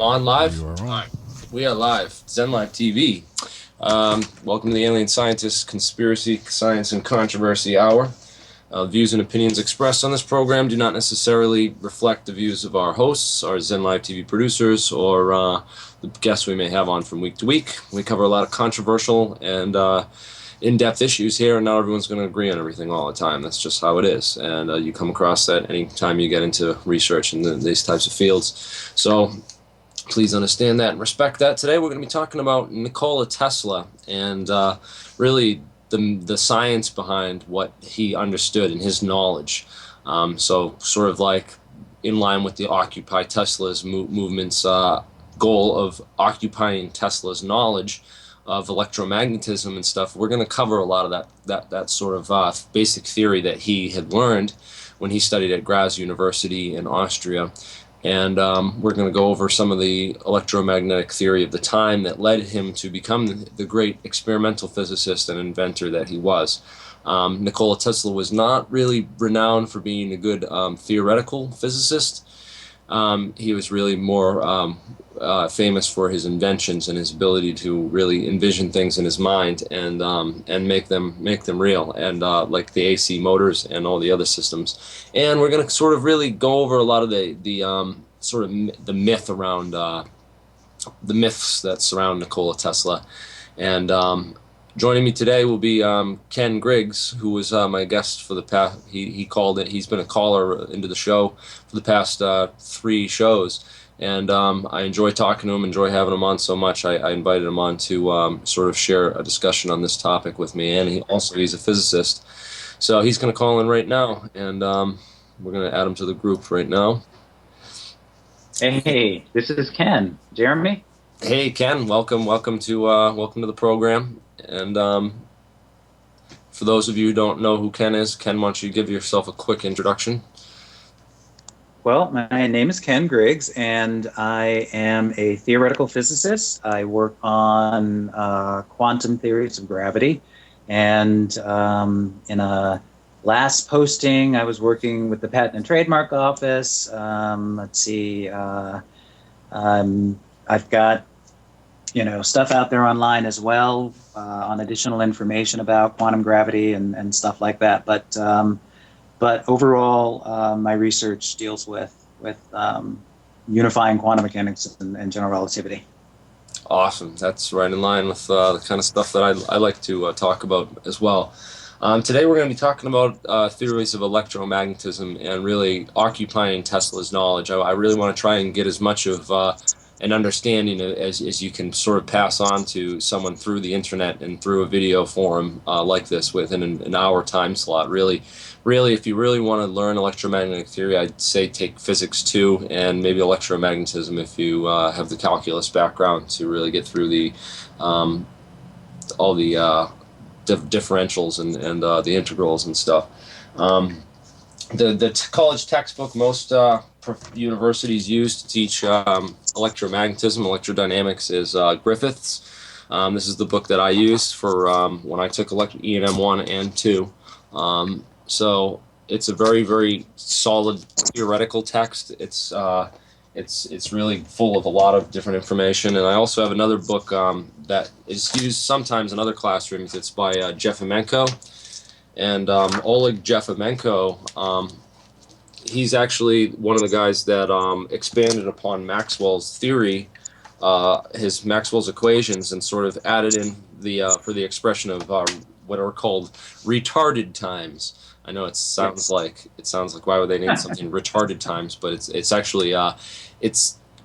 On live? You are on. We are live. Zen Live TV. Welcome to the Alien Scientist Conspiracy, Science, and Controversy Hour. Views and opinions expressed on this program do not necessarily reflect the views of our hosts, our Zen Live TV producers, or the guests we may have on from week to week. We cover a lot of controversial and in-depth issues here, and not everyone's going to agree on everything all the time. That's just how it is, and you come across that any time you get into research in these types of fields. So please understand that and respect that. Today we're going to be talking about Nikola Tesla and really the science behind what he understood and his knowledge. So sort of like in line with the Occupy Tesla's movement's goal of occupying Tesla's knowledge of electromagnetism and stuff. We're going to cover a lot of that sort of basic theory that he had learned when he studied at Graz University in Austria. And we're going to go over some of the electromagnetic theory of the time that led him to become the great experimental physicist and inventor that he was. Nikola Tesla was not really renowned for being a good theoretical physicist. He was really more famous for his inventions and his ability to really envision things in his mind and make them real, and like the AC motors and all the other systems. And we're going to sort of really go over a lot of the sort of the myth around the myths that surround Nikola Tesla. And joining me today will be Ken Griggs, who was my guest for the past. He called it. He's been a caller into the show for the past 3 shows. And I enjoy talking to him, enjoy having him on so much. I invited him on to sort of share a discussion on this topic with me. And he's a physicist. So he's going to call in right now, and we're going to add him to the group right now. Hey, this is Ken. Jeremy? Hey, Ken. Welcome to the program. And for those of you who don't know who Ken is, Ken, why don't you give yourself a quick introduction? Well, my name is Ken Griggs, and I am a theoretical physicist. I work on quantum theories of gravity. And in a last posting, I was working with the Patent and Trademark Office. Let's see. I've got stuff out there online as well on additional information about quantum gravity and stuff like that. But overall, my research deals with unifying quantum mechanics and general relativity. Awesome. That's right in line with the kind of stuff that I like to talk about as well. Today we're going to be talking about theories of electromagnetism and really occupying Tesla's knowledge. I really want to try and get as much of an understanding as you can sort of pass on to someone through the internet and through a video forum like this within an hour time slot. Really, if you really want to learn electromagnetic theory, I'd say take Physics 2 and maybe electromagnetism if you have the calculus background to really get through the all the differentials and the integrals and stuff. The college textbook most universities use to teach electromagnetism, electrodynamics is Griffith's. This is the book that I used for when I took E&M 1 and 2. So it's a very, very solid theoretical text. It's really full of a lot of different information. And I also have another book that is used sometimes in other classrooms. It's by Jeffimenko. And Oleg Jeffimenko, he's actually one of the guys that expanded upon Maxwell's theory, his Maxwell's equations, and sort of added in for the expression of what are called retarded times. I know it sounds like why would they name something retarded times, but it's actually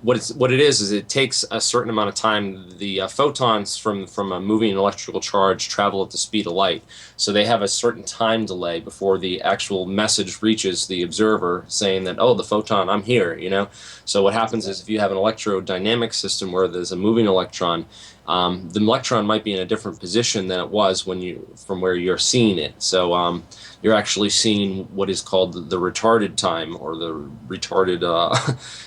what it is it takes a certain amount of time. The photons from a moving electrical charge travel at the speed of light, so they have a certain time delay before the actual message reaches the observer saying that, oh, the photon, I'm here, So what happens is if you have an electrodynamic system where there's a moving electron, the electron might be in a different position than it was from where you're seeing it. So you're actually seeing what is called the retarded time, or the retarded.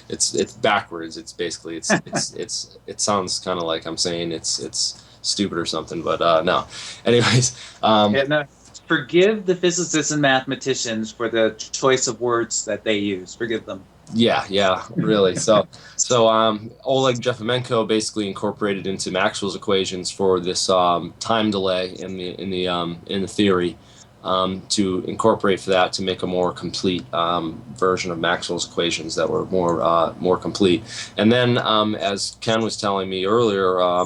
It's backwards. It's basically it sounds kind of like I'm saying it's stupid or something, but no. Anyways, forgive the physicists and mathematicians for the choice of words that they use. Forgive them. Yeah, really. Oleg Jeffimenko basically incorporated into Maxwell's equations for this time delay in the theory, to incorporate for that to make a more complete version of Maxwell's equations that were more complete. And then, as Ken was telling me earlier,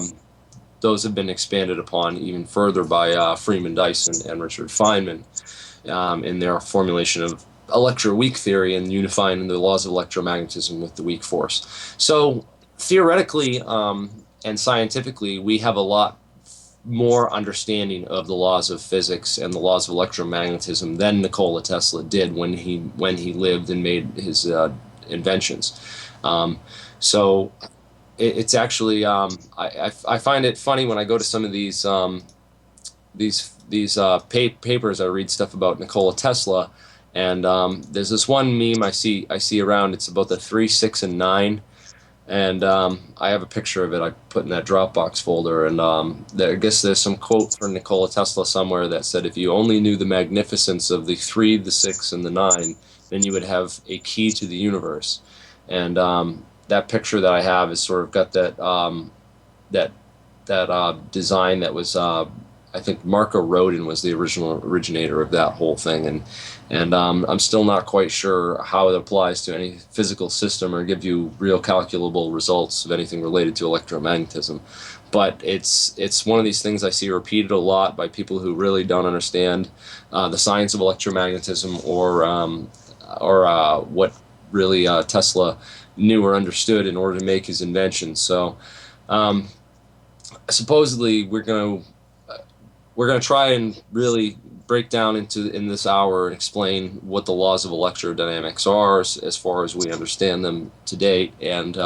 those have been expanded upon even further by Freeman, Dyson, and Richard Feynman, in their formulation of electro-weak theory and unifying the laws of electromagnetism with the weak force. So theoretically, and scientifically, we have a lot more understanding of the laws of physics and the laws of electromagnetism than Nikola Tesla did when he lived and made his inventions. Um, so it's actually, I find it funny when I go to some of these papers. I read stuff about Nikola Tesla, and there's this one meme I see around. It's about the 3, 6, and 9, and I have a picture of it I put in that Dropbox folder. And I guess there's some quote from Nikola Tesla somewhere that said, "If you only knew the magnificence of the 3, the 6, and the 9, then you would have a key to the universe." And that picture that I have is sort of got that design that was, I think Marco Rodin was the original originator of that whole thing, and I'm still not quite sure how it applies to any physical system or give you real calculable results of anything related to electromagnetism. But it's one of these things I see repeated a lot by people who really don't understand the science of electromagnetism, or what really Tesla knew or understood in order to make his invention. So um, supposedly we're going to try and really break down in this hour and explain what the laws of electrodynamics are, as far as we understand them to date, and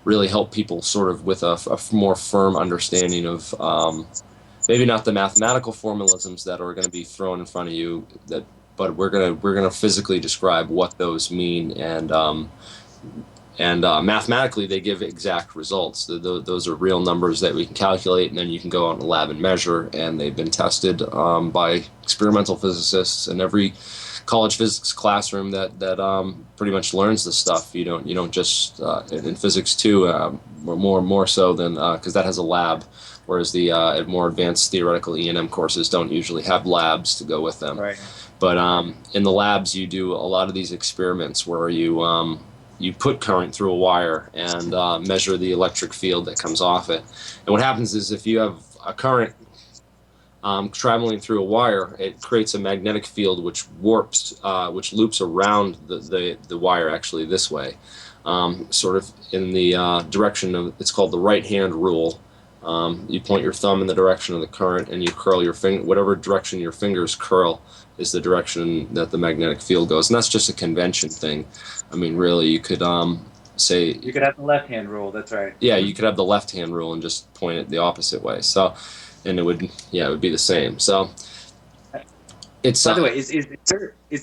really help people sort of with a more firm understanding of, maybe not the mathematical formalisms that are going to be thrown in front of you, but we're gonna physically describe what those mean, and mathematically they give exact results. Those are real numbers that we can calculate, and then you can go out in the lab and measure, and they've been tested by experimental physicists in every college physics classroom that pretty much learns this stuff. You don't just in physics too, more so than, because that has a lab, whereas the more advanced theoretical E&M courses don't usually have labs to go with them. Right. But in the labs, you do a lot of these experiments where you put current through a wire and measure the electric field that comes off it. And what happens is, if you have a current traveling through a wire, it creates a magnetic field which which loops around the wire, actually this way, sort of in the direction of, it's called the right hand rule. You point your thumb in the direction of the current, and you curl your finger, whatever direction your fingers curl is the direction that the magnetic field goes. And that's just a convention thing. I mean, really, you could say, You could have the left hand rule. That's right. yeah, you could have the left hand rule and just point it the opposite way. So, and it would be the same. So it's, By the way, is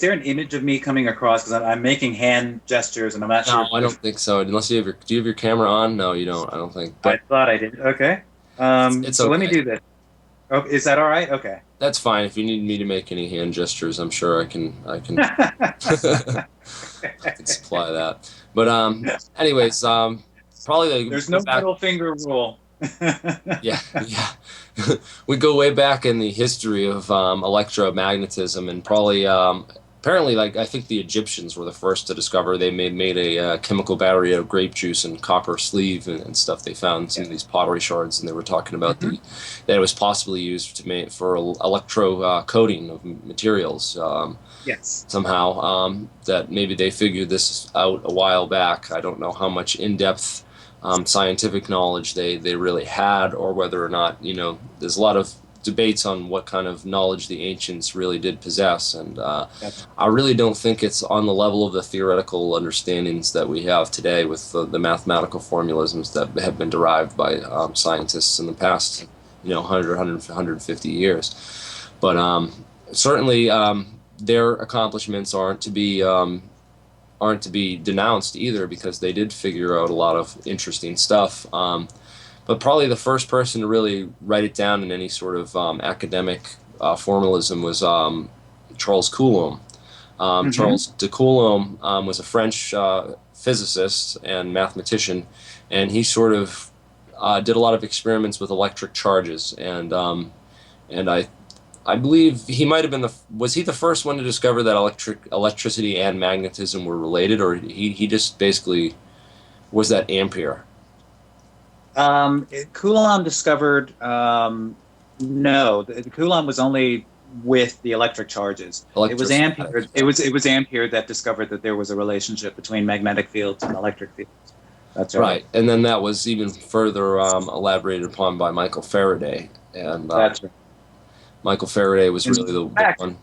there an image of me coming across? Because I'm making hand gestures and I'm not sure. no, I don't think so. Unless do you have your camera on? No, you don't. I don't think. I But thought I did. Okay. it's So let me okay. do this. Oh, is that all right? Okay. That's fine. If you need me to make any hand gestures, I'm sure I can I can supply that. But anyways, probably There's no back. middle finger rule. Yeah, yeah. We go way back in the history of electromagnetism, and probably, apparently, like, I think the Egyptians were the first to discover. They made a chemical battery out of grape juice and copper sleeve and stuff. They found some of these pottery shards, and they were talking about that it was possibly used to make for electro coating of materials. Yes. Somehow, that maybe they figured this out a while back. I don't know how much in-depth scientific knowledge they really had, or whether or not, there's a lot of debates on what kind of knowledge the ancients really did possess, and I really don't think it's on the level of the theoretical understandings that we have today with the mathematical formalisms that have been derived by scientists in the past 150 years. But certainly their accomplishments aren't to be denounced either, because they did figure out a lot of interesting stuff. But probably the first person to really write it down in any sort of academic formalism was Charles Coulomb. Hmm. Charles de Coulomb was a French physicist and mathematician, and he sort of did a lot of experiments with electric charges, and I believe he might have been was he the first one to discover that electricity and magnetism were related, or he just basically was that Ampere? Coulomb discovered no, Coulomb was only with the electric charges. It was Electrostatic. Ampere. It was Ampere that discovered that there was a relationship between magnetic fields and electric fields. That's right. Right, and then that was even further elaborated upon by Michael Faraday, and That's right. Michael Faraday was In really the fact, one.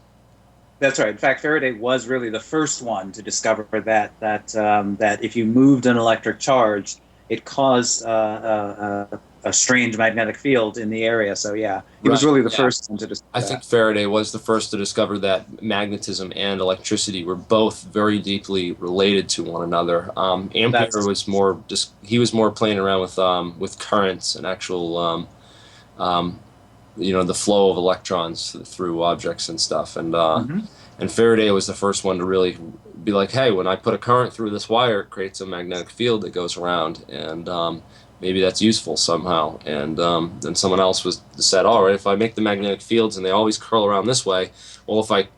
that's right. In fact, Faraday was really the first one to discover that if you moved an electric charge, it caused a strange magnetic field in the area. So yeah, he was Right. really the Yeah. first one to discover I think that. Faraday was the first to discover that magnetism and electricity were both very deeply related to one another. Ampere That's was more just he was more playing around with currents and actual um, the flow of electrons through objects and stuff. hmm And Faraday was the first one to really be like, hey, when I put a current through this wire, it creates a magnetic field that goes around, and maybe that's useful somehow. And then someone else was said, all right, if I make the magnetic fields and they always curl around this way, well, if I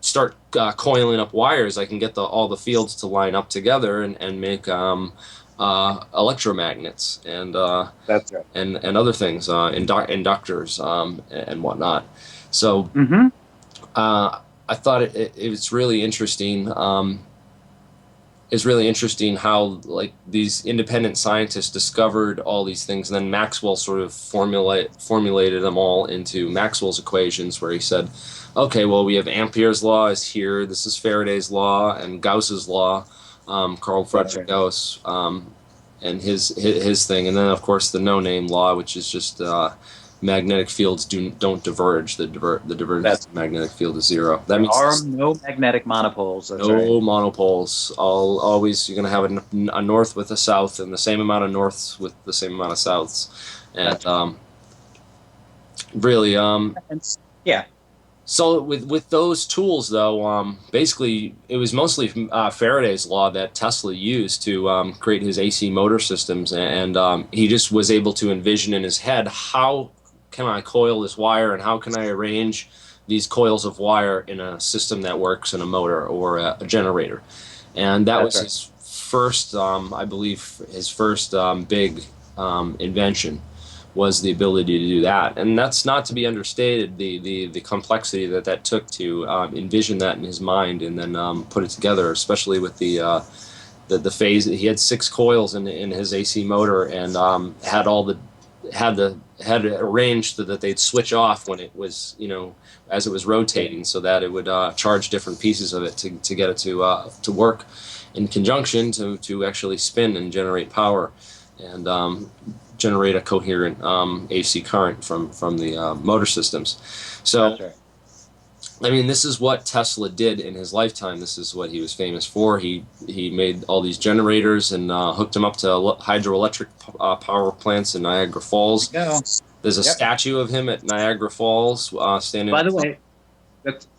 start coiling up wires, I can get all the fields to line up together and make electromagnets that's right. and other things, inductors and whatnot. So hmm I thought it was really interesting. It's really interesting how like these independent scientists discovered all these things, and then Maxwell sort of formulated them all into Maxwell's equations, where he said, "Okay, well we have Ampere's law is here. This is Faraday's law and Gauss's law, Carl That's Friedrich right. Gauss, and his thing, and then of course the no-name law, which is just magnetic fields don't diverge. The divergence That's of magnetic field is zero. That There means are this, no magnetic monopoles. That's right. no monopoles. Always you're going to have a north with a south, and the same amount of norths with the same amount of souths, and That's right. really Yeah. so with those tools though, basically it was mostly Faraday's law that Tesla used to create his AC motor systems, and he just was able to envision in his head, how can I coil this wire and how can I arrange these coils of wire in a system that works in a motor or a generator, and that That's was right. his first, I believe, his first big invention was the ability to do that, and that's not to be understated. The complexity that took to envision that in his mind and then put it together, especially with the phase. He had six coils in his AC motor, and had it arranged so that they'd switch off when it was as it was rotating, so that it would charge different pieces of it to get it to work in conjunction to actually spin and generate power, and generate a coherent AC current from the motor systems. So, That's right. I mean, this is what Tesla did in his lifetime. This is what he was famous for. He made all these generators and hooked them up to hydroelectric power plants in Niagara Falls. There you go. There's a Yep. statue of him at Niagara Falls standing. By the way,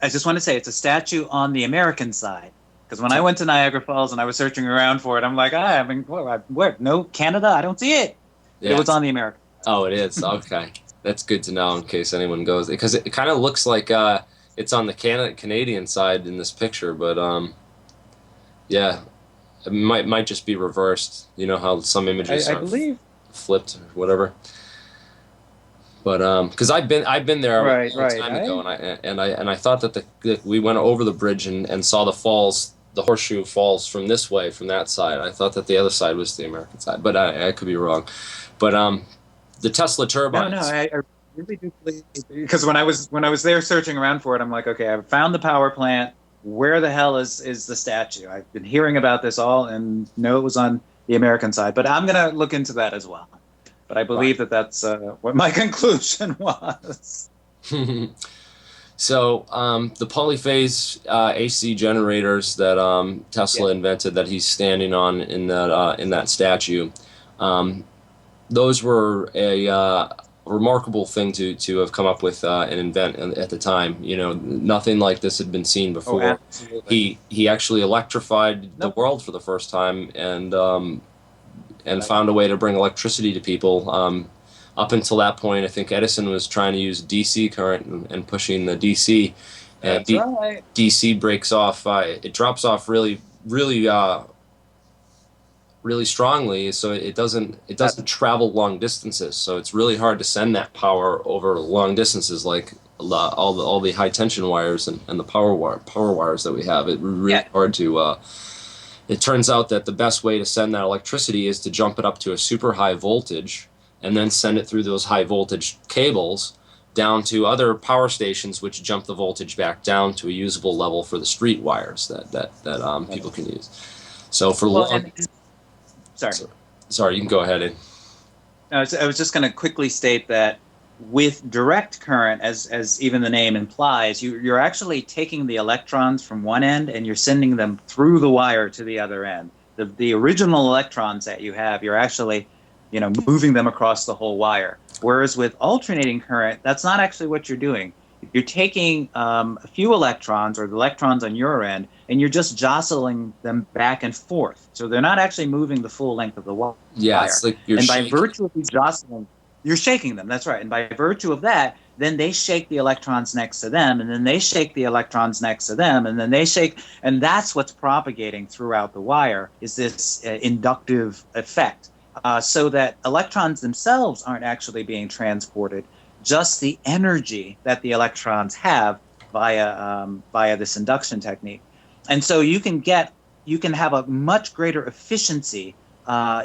I just want to say it's a statue on the American side. Because when I To, went to Niagara Falls and I was searching around for it, I'm like, I mean, where? No, Canada? I don't see it. But it yeah. was on the American. Oh, it is. Okay. That's good to know in case anyone goes, because it kind of looks like it's on the Canadian side in this picture, but yeah, it might just be reversed. You know how some images I are believe. flipped or whatever. But because I've been there a Right, long right. time ago, and I thought that we went over the bridge and saw the falls, the horseshoe falls from this way, from that side. I thought that the other side was the American side, but I could be wrong. But the Tesla No, no, turbines. I really do believe, because when I was there searching around for it, I'm like, okay, I've found the power plant. Where the hell is the statue? I've been hearing about this all, and no, it was on the American side. But I'm gonna look into that as well. But I Right. believe that that's what my conclusion was. So the polyphase AC generators that Yeah. Tesla invented, that he's standing on in that statue, um, those were remarkable thing to have come up with and invent at the time. You know, nothing like this had been seen Oh, before. absolutely. He actually electrified the Nope. world for the first time, and found a way to bring electricity to people. Up until that point, I think Edison was trying to use DC current and pushing the DC, and That's right. DC breaks off. It drops off really strongly, so it That's doesn't travel long distances. So it's really hard to send that power over long distances, like all the high tension wires and the power wires that we have. It really yeah. hard to. It turns out that the best way to send that electricity is to jump it up to a super high voltage and then send it through those high voltage cables down to other power stations, which jump the voltage back down to a usable level for the street wires that people can use. So for Well, long, sorry. sorry, you can go ahead. I was just going to quickly state that with direct current, as even the name implies, you're actually taking the electrons from one end and you're sending them through the wire to the other end. The original electrons that you have, you're actually, moving them across the whole wire. Whereas with alternating current, that's not actually what you're doing. You're taking a few electrons, or the electrons on your end, and you're just jostling them back and forth. So they're not actually moving the full length of the wire. Yeah, it's like you're And by shaking. virtue of you jostling, you're shaking them. That's right. And by virtue of that, then they shake the electrons next to them, and then they shake the electrons next to them, and then they shake. And that's what's propagating throughout the wire, is this inductive effect. So that electrons themselves aren't actually being transported, just the energy that the electrons have via this induction technique. And so you can have a much greater efficiency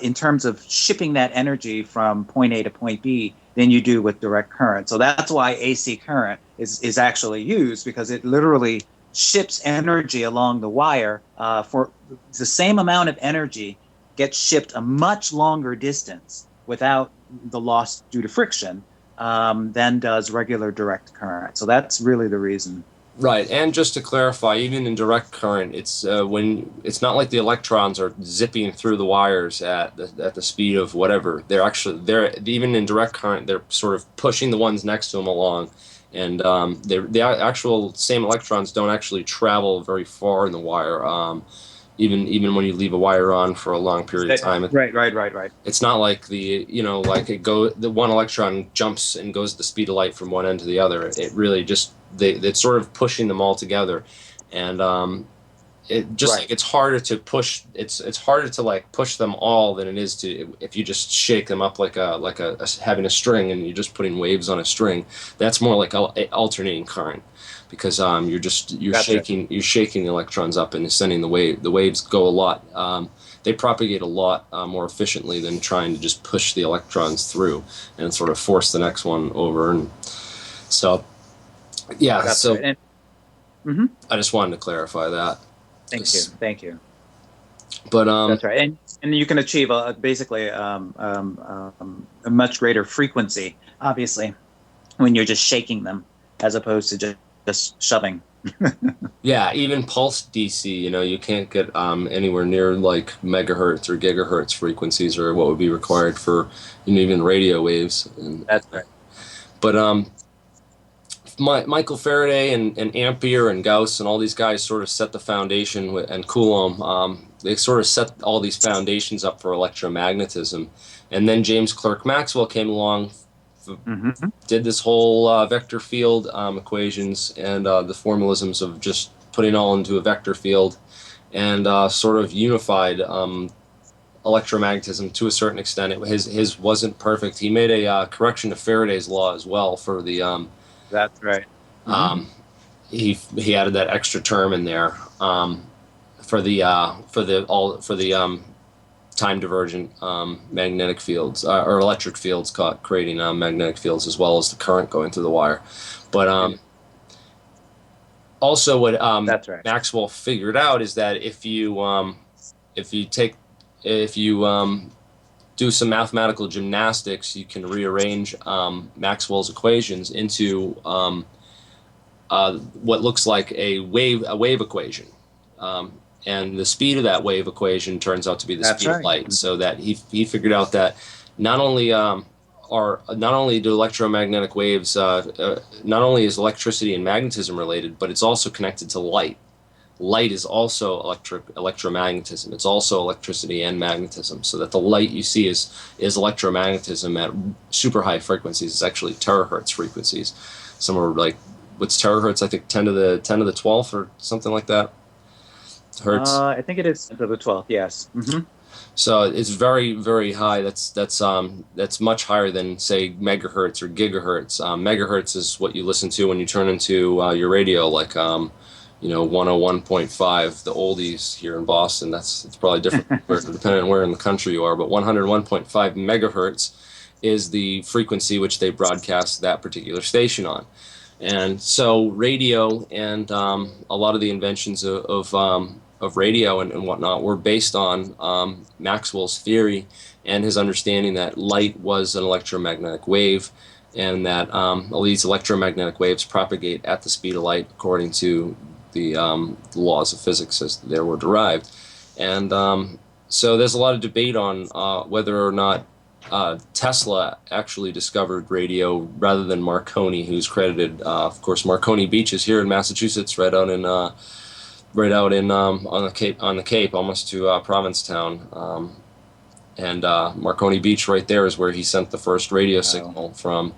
in terms of shipping that energy from point A to point B than you do with direct current. So that's why AC current is actually used, because it literally ships energy along the wire for the same amount of energy gets shipped a much longer distance without the loss due to friction than does regular direct current. So that's really the reason. Right, and just to clarify, even in direct current, it's it's not like the electrons are zipping through the wires at the speed of whatever. They're even in direct current, they're sort of pushing the ones next to them along, and the actual same electrons don't actually travel very far in the wire. Even when you leave a wire on for a long period of time, Right. it's not like the one electron jumps and goes at the speed of light from one end to the other. It really just it's sort of pushing them all together, and it just Right. like it's harder to push. It's harder to like push them all than it is to if you just shake them up like having a string and you're just putting waves on a string. That's more like alternating current, because you're Gotcha. shaking the electrons up and sending the wave. The waves go a lot. They propagate a lot more efficiently than trying to just push the electrons through and sort of force the next one over. And so, yeah. That's So right. And, I just wanted to clarify that. Thank you. But That's right. And you can achieve basically a much greater frequency, obviously, when you're just shaking them as opposed to just shoving. yeah, even pulsed DC, you can't get anywhere near like megahertz or gigahertz frequencies, or what would be required for even radio waves. And, That's right. but Michael Faraday and Ampere and Gauss and all these guys sort of set the foundation, and Coulomb. They sort of set all these foundations up for electromagnetism, and then James Clerk Maxwell came along, did this whole vector field equations and the formalisms of just putting it all into a vector field, and sort of unified electromagnetism to a certain extent. His wasn't perfect. He made a correction to Faraday's law as well for the. That's right. He added that extra term in there for the time divergent magnetic fields or electric fields, creating magnetic fields as well as the current going through the wire. But also what That's right. Maxwell figured out is that if you do some mathematical gymnastics, you can rearrange Maxwell's equations into what looks like a wave equation, and the speed of that wave equation turns out to be the speed of light. So that he figured out that not only are not only do electromagnetic waves, not only is electricity and magnetism related, but it's also connected to light. Light is also electromagnetism. It's also electricity and magnetism. So that the light you see is electromagnetism at super high frequencies. It's actually terahertz frequencies. Somewhere like, what's terahertz? I think 10 to the 12th or something like that. Hertz. I think it is 10 to the 12th. Yes. So it's very, very high. That's much higher than say megahertz or gigahertz. Megahertz is what you listen to when you turn into your radio, like 101.5, the oldies here in Boston. It's probably different depending on where in the country you are. But 101.5 megahertz is the frequency which they broadcast that particular station on. And so radio and a lot of the inventions of radio and whatnot were based on Maxwell's theory and his understanding that light was an electromagnetic wave, and that all these electromagnetic waves propagate at the speed of light according to the laws of physics as they were derived. And so there's a lot of debate on whether or not Tesla actually discovered radio rather than Marconi, who's credited. Of course, Marconi Beach is here in Massachusetts, right out in on the Cape, almost to Provincetown. And Marconi Beach right there is where he sent the first radio signal from,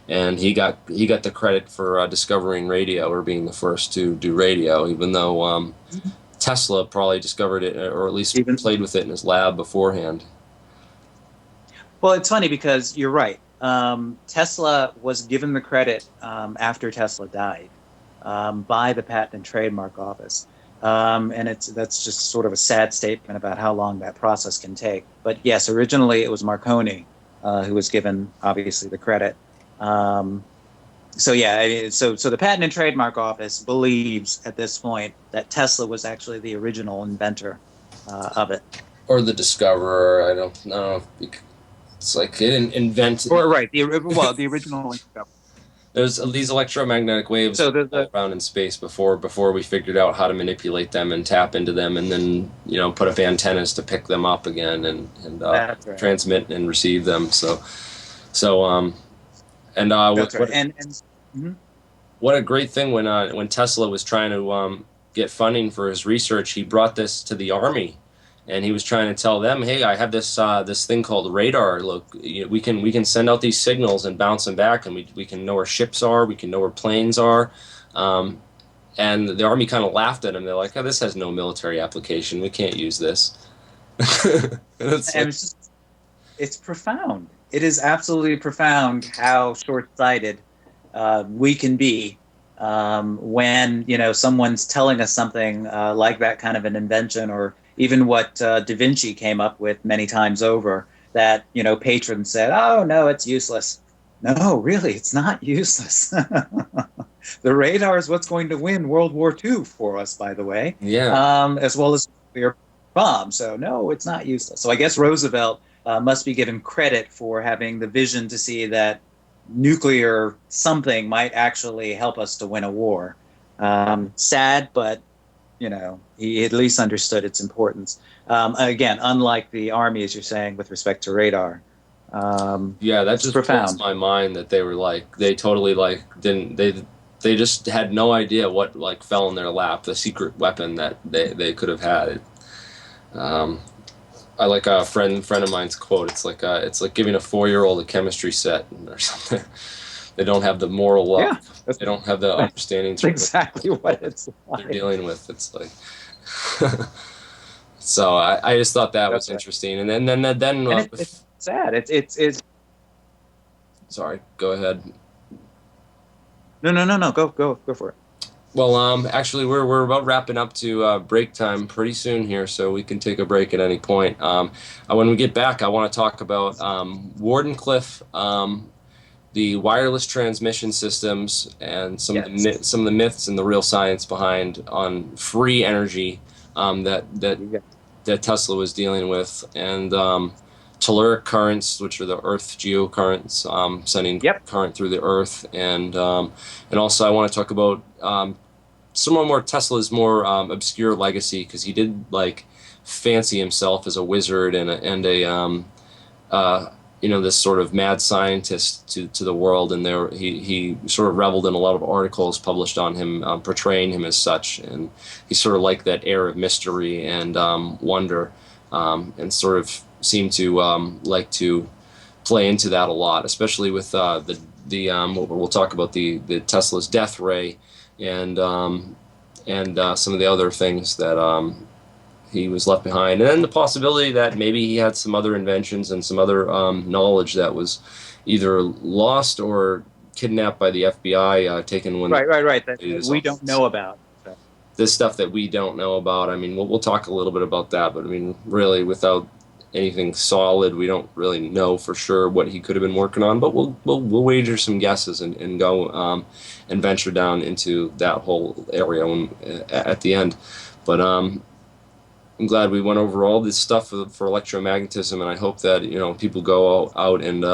and he got the credit for discovering radio, or being the first to do radio, even though Tesla probably discovered it, or at least played with it in his lab beforehand. Well, it's funny because you're right. Tesla was given the credit after Tesla died by the Patent and Trademark Office. And that's just sort of a sad statement about how long that process can take. But yes, originally it was Marconi who was given, obviously, the credit. So the Patent and Trademark Office believes at this point that Tesla was actually the original inventor of it, or the discoverer. I don't know. It's like they didn't invent. Or right, the original discoverer. There's these electromagnetic waves all around in space before we figured out how to manipulate them and tap into them, and then put up antennas to pick them up again and right. transmit and receive them. What a great thing when Tesla was trying to get funding for his research, he brought this to the Army. And he was trying to tell them, hey, I have this thing called radar. Look, we can send out these signals and bounce them back, and we can know where ships are, we can know where planes are. And the Army kind of laughed at him. They're like, oh, this has no military application. We can't use this. It's profound. It is absolutely profound how short-sighted we can be when someone's telling us something like that kind of an invention, or even what Da Vinci came up with many times over, that, patrons said, oh, no, it's useless. No, really, it's not useless. The radar is what's going to win World War II for us, by the way. Yeah. As well as nuclear bomb. So, no, it's not useless. So I guess Roosevelt must be given credit for having the vision to see that nuclear something might actually help us to win a war. Sad, but he at least understood its importance. Again, unlike the Army, as you're saying, with respect to radar. That just blows my mind that they were they totally they just had no idea what fell in their lap, the secret weapon that they could have had. I like a friend of mine's quote. It's like giving a 4-year-old a chemistry set or something. They don't have the moral love. Yeah, they don't have the understanding. That's exactly what it's like. They're dealing with. It's like. So I just thought that was interesting, and then it's sad. It's. Sorry. Go ahead. No. Go for it. Well, actually, we're about wrapping up to break time pretty soon here, so we can take a break at any point. When we get back, I want to talk about Wardenclyffe, the wireless transmission systems, and some of the myths and the real science behind on free energy that Tesla was dealing with, and telluric currents, which are the Earth geocurrents, sending current through the Earth, and also I want to talk about some more Tesla's more obscure legacy, because he did fancy himself as a wizard and this sort of mad scientist to the world, and he sort of reveled in a lot of articles published on him, portraying him as such, and he sort of liked that air of mystery and wonder, and sort of seemed to like to play into that a lot, especially with we'll talk about the Tesla's death ray, and some of the other things that he was left behind, and then the possibility that maybe he had some other inventions and some other knowledge that was either lost or kidnapped by the FBI, taken when right that we don't know about. So. This stuff that we don't know about. I mean, we'll talk a little bit about that, but I mean, really, without anything solid, we don't really know for sure what he could have been working on. But we'll wager some guesses and go and venture down into that whole area at the end. But I'm glad we went over all this stuff for electromagnetism, and I hope that people go out and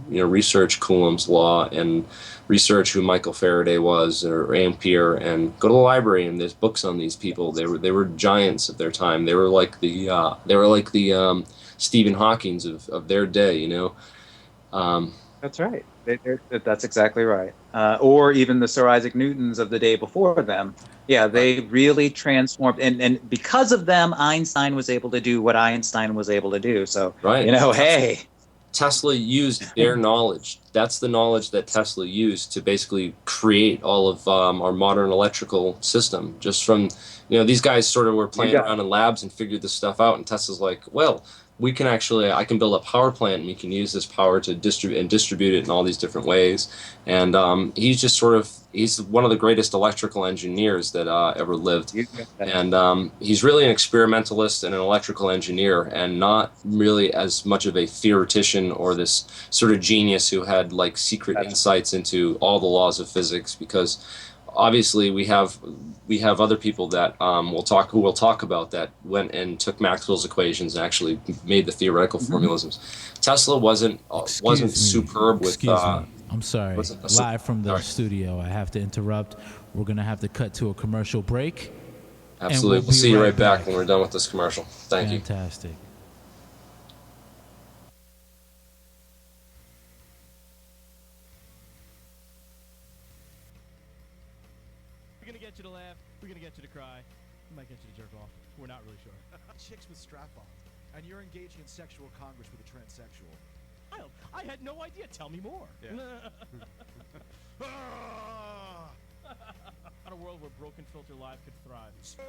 research Coulomb's law and research who Michael Faraday was or Ampere, and go to the library, and there's books on these people. They were giants of their time. They were like the Stephen Hawkings of their day. That's right. That's exactly right. Or even the Sir Isaac Newtons of the day before them. Yeah, they really transformed, and because of them, Einstein was able to do what Einstein was able to do. So, right. Hey. Tesla used their knowledge. That's the knowledge that Tesla used to basically create all of our modern electrical system. Just from, these guys sort of were playing around in labs and figured this stuff out, and Tesla's like, well, I can build a power plant, and we can use this power to distribute it in all these different ways. And he's one of the greatest electrical engineers that ever lived. And he's really an experimentalist and an electrical engineer, and not really as much of a theoretician or this sort of genius who had like secret insights into all the laws of physics, because obviously we have other people that who we'll talk about that went and took Maxwell's equations and actually made the theoretical formalisms. Tesla wasn't superb with. I'm sorry. Live from the studio, I have to interrupt. We're gonna have to cut to a commercial break. Absolutely, we'll see you right back when we're done with this commercial. Thank you. Fantastic. We're gonna get you to laugh. We're gonna get you to cry. We might get you to jerk off. We're not really sure. Chicks with strap-ons, and you're engaging in sexual congress with a transsexual. I had no idea. Tell me more. Yeah. On a world where Broken Filter Live could thrive. So,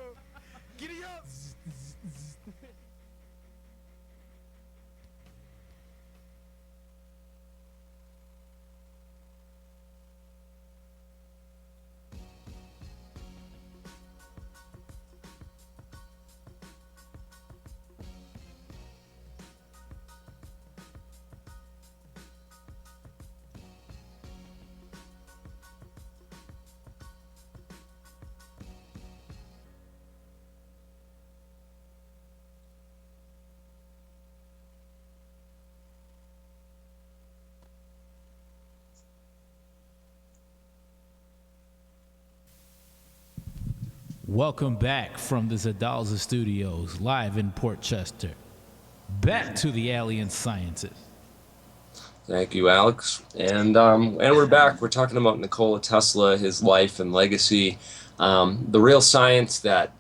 giddy up! Welcome back from the Zadalza Studios, live in Port Chester. Back to the alien sciences. Thank you, Alex. And we're back. We're talking about Nikola Tesla, his life and legacy, the real science that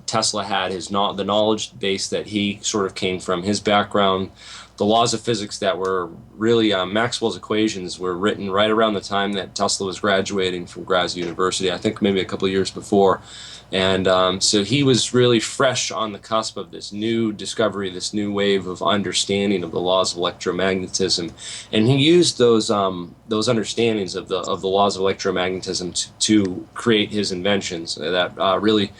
Tesla had, the knowledge base that he sort of came from, his background, the laws of physics that were really Maxwell's equations were written right around the time that Tesla was graduating from Graz University, I think maybe a couple of years before. And so he was really fresh on the cusp of this new discovery, this new wave of understanding of the laws of electromagnetism, and he used those understandings of the laws of electromagnetism to create his inventions that really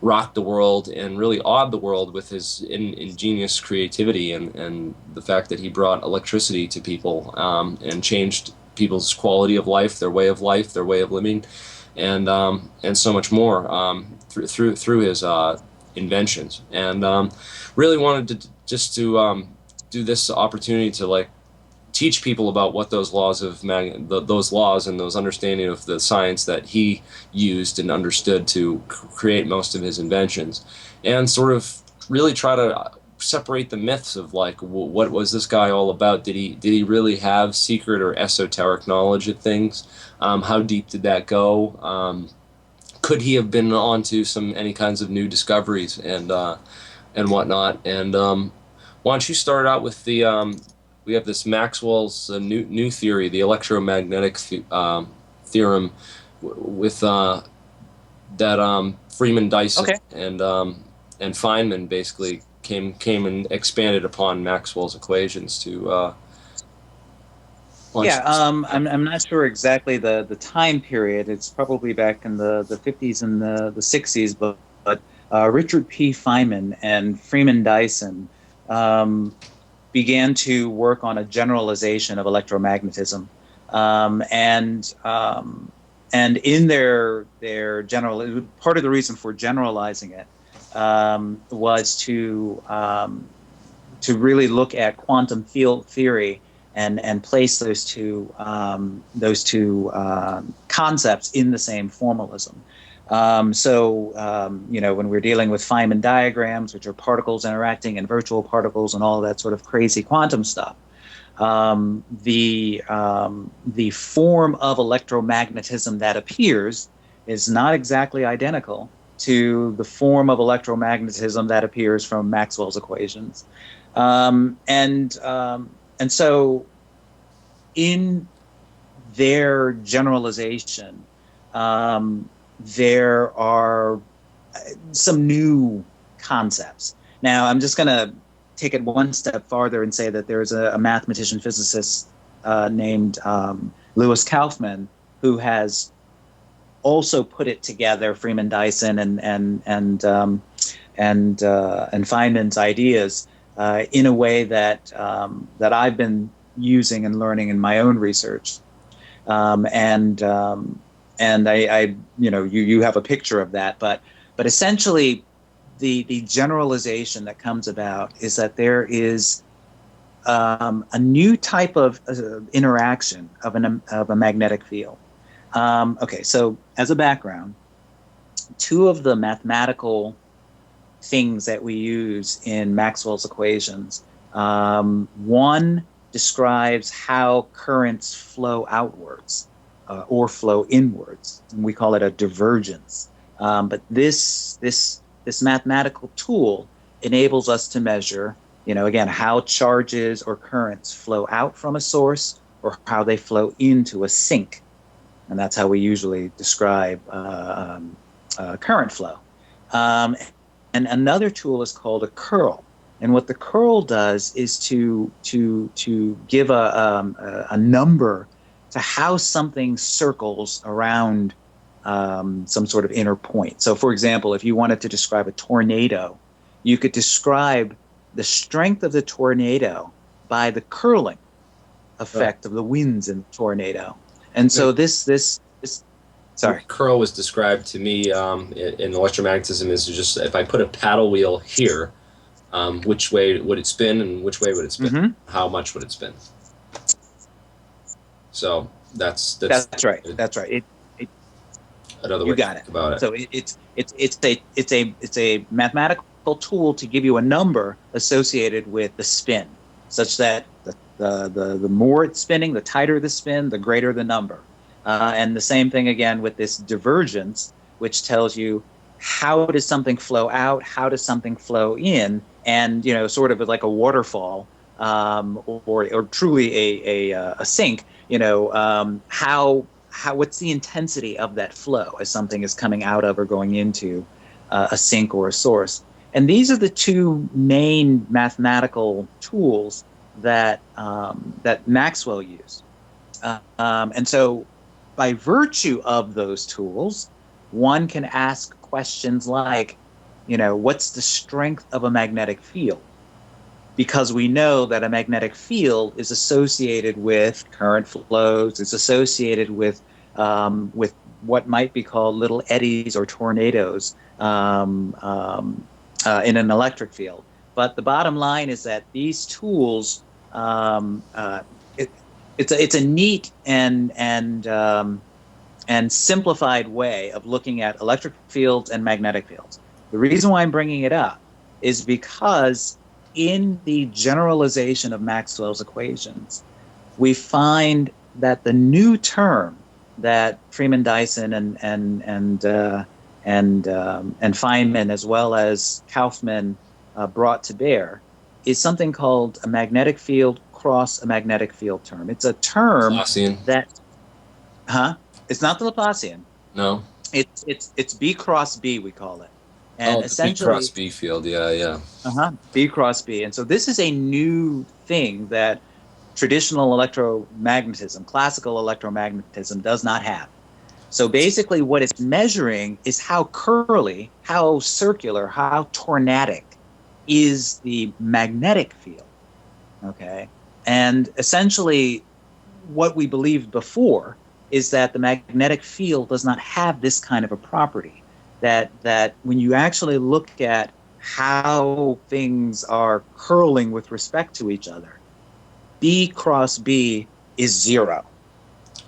rocked the world and really awed the world with his ingenious creativity and the fact that he brought electricity to people and changed people's quality of life, their way of living, and so much more through his inventions. And really wanted to do this opportunity to teach people about what those laws of those laws and those understanding of the science that he used and understood to create most of his inventions, and sort of really try to separate the myths of like what was this guy all about? Did he really have secret or esoteric knowledge of things? How deep did that go? Could he have been onto any kinds of new discoveries and whatnot? And why don't you start out with the we have this Maxwell's new theory, the electromagnetic theorem, with that Freeman, Dyson, Okay. and Feynman basically came and expanded upon Maxwell's equations to. Yeah, I'm not sure exactly the time period. It's probably back in the 50s and the 60s, but Richard P. Feynman and Freeman Dyson began to work on a generalization of electromagnetism, and in their general, part of the reason for generalizing it was to really look at quantum field theory and place those two concepts in the same formalism. When we're dealing with Feynman diagrams, which are particles interacting and virtual particles and all that sort of crazy quantum stuff, the form of electromagnetism that appears is not exactly identical to the form of electromagnetism that appears from Maxwell's equations, and so in their generalization, there are some new concepts. Now, I'm just going to take it one step farther and say that there's a mathematician physicist named Lewis Kaufman who has also put it together, Freeman Dyson and Feynman's ideas in a way that I've been using and learning in my own research, and I you have a picture of that, but essentially the generalization that comes about is that there is a new type of interaction of a magnetic field. Okay, so as a background, two of the mathematical things that we use in Maxwell's equations, one describes how currents flow outwards or flow inwards, and we call it a divergence. But this mathematical tool enables us to measure, again, how charges or currents flow out from a source or how they flow into a sink. And that's how we usually describe current flow. And another tool is called a curl. And what the curl does is to give a number to how something circles around some sort of inner point. So, for example, if you wanted to describe a tornado, you could describe the strength of the tornado by the curling effect of the winds in the tornado. And so this sorry. Curl was described to me in electromagnetism is just if I put a paddle wheel here, which way would it spin and which way would it spin? Mm-hmm. How much would it spin? So that's right. That's right. Another way you to got think it. about it. So it's a mathematical tool to give you a number associated with the spin, such that the more it's spinning, the tighter the spin, the greater the number. And the same thing again with this divergence, which tells you how does something flow out, how does something flow in, and sort of like a waterfall, or truly a sink. What's the intensity of that flow as something is coming out of or going into a sink or a source. And these are the two main mathematical tools that Maxwell used. And so by virtue of those tools, one can ask questions like, what's the strength of a magnetic field? Because we know that a magnetic field is associated with current flows, it's associated with what might be called little eddies or tornadoes in an electric field. But the bottom line is that these tools, it's a neat and simplified way of looking at electric fields and magnetic fields. The reason why I'm bringing it up is because in the generalization of Maxwell's equations, we find that the new term that Freeman, Dyson, and Feynman, as well as Kaufman, brought to bear, is something called a magnetic field cross a magnetic field term. It's a term Laplacian. that, it's not the Laplacian. No. It's B cross B, we call it, and Oh, the B essentially cross B field. Yeah. B cross B. And so this is a new thing that traditional electromagnetism, classical electromagnetism, does not have. So basically what it's measuring is how curly, how circular, how tornadic is the magnetic field. Okay? And essentially what we believed before is that the magnetic field does not have this kind of a property. That when you actually look at how things are curling with respect to each other, B cross B is zero.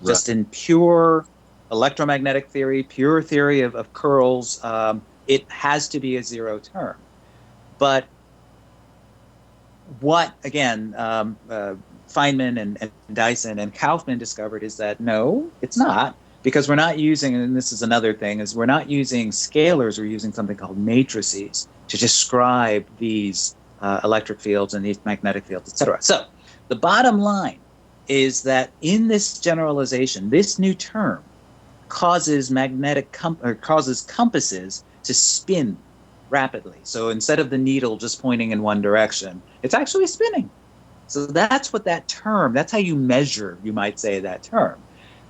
Right. Just in pure electromagnetic theory, pure theory of curls, it has to be a zero term. But what, again, Feynman and Dyson and Kaufman discovered is that no, it's not, because we're not using, and this is another thing, is we're not using scalars, we're using something called matrices to describe these electric fields and these magnetic fields, etc. So the bottom line is that in this generalization, this new term causes causes compasses to spin rapidly. So instead of the needle just pointing in one direction, it's actually spinning. So that's what that term, that's how you measure, you might say, that term.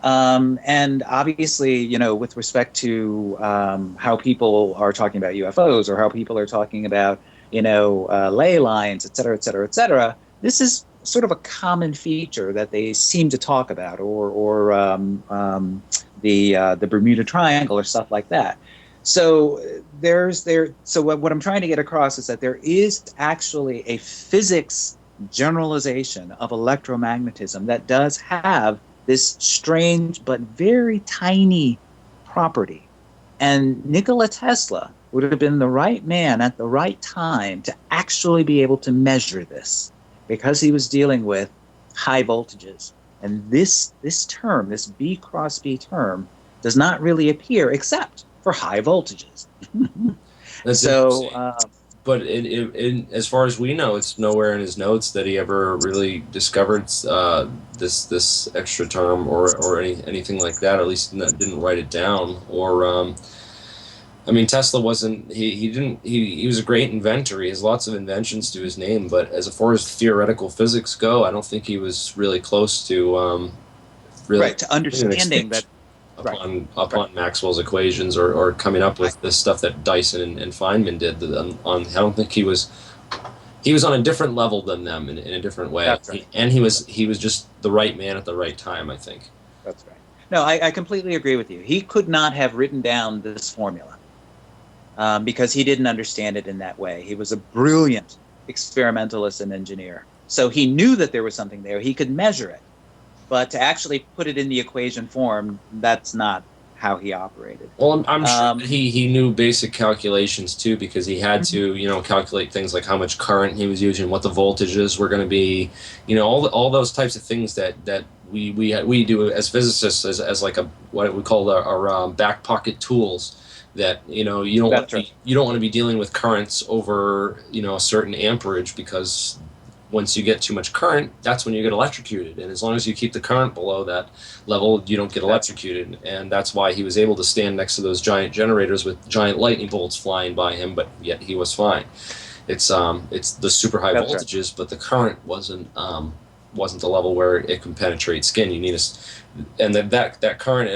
And obviously, you know, with respect to how people are talking about UFOs or how people are talking about, you know, ley lines, et cetera, this is sort of a common feature that they seem to talk about, or the Bermuda Triangle or stuff like that. So so what I'm trying to get across is that there is actually a physics generalization of electromagnetism that does have this strange but very tiny property. And Nikola Tesla would have been the right man at the right time to actually be able to measure this, because he was dealing with high voltages. And this term, this B cross B term, does not really appear except for high voltages. But in as far as we know, it's nowhere in his notes that he ever really discovered this extra term or anything like that. Or at least didn't write it down. Or I mean, Tesla wasn't. He was a great inventor. He has lots of inventions to his name. But as far as theoretical physics go, I don't think he was really close to to understanding that. Upon Maxwell's equations or coming up with the stuff that Dyson and Feynman did. I don't think he was on a different level than them in a different way. That's right. And he was just the right man at the right time, I think. That's right. No, I completely agree with you. He could not have written down this formula because he didn't understand it in that way. He was a brilliant experimentalist and engineer. So he knew that there was something there. He could measure it. But to actually put it in the equation form, that's not how he operated. Well, I'm sure he knew basic calculations too, because he had to, you know, calculate things like how much current he was using, what the voltages were going to be, you know, all those types of things that we do as physicists as like what we call our back pocket tools. That, you know, you don't want to be dealing with currents over, you know, a certain amperage, because once you get too much current, that's when you get electrocuted. And as long as you keep the current below that level, you don't get electrocuted. And that's why he was able to stand next to those giant generators with giant lightning bolts flying by him, but yet he was fine. It's the super high voltages, but the current wasn't the level where it can penetrate skin. You need that current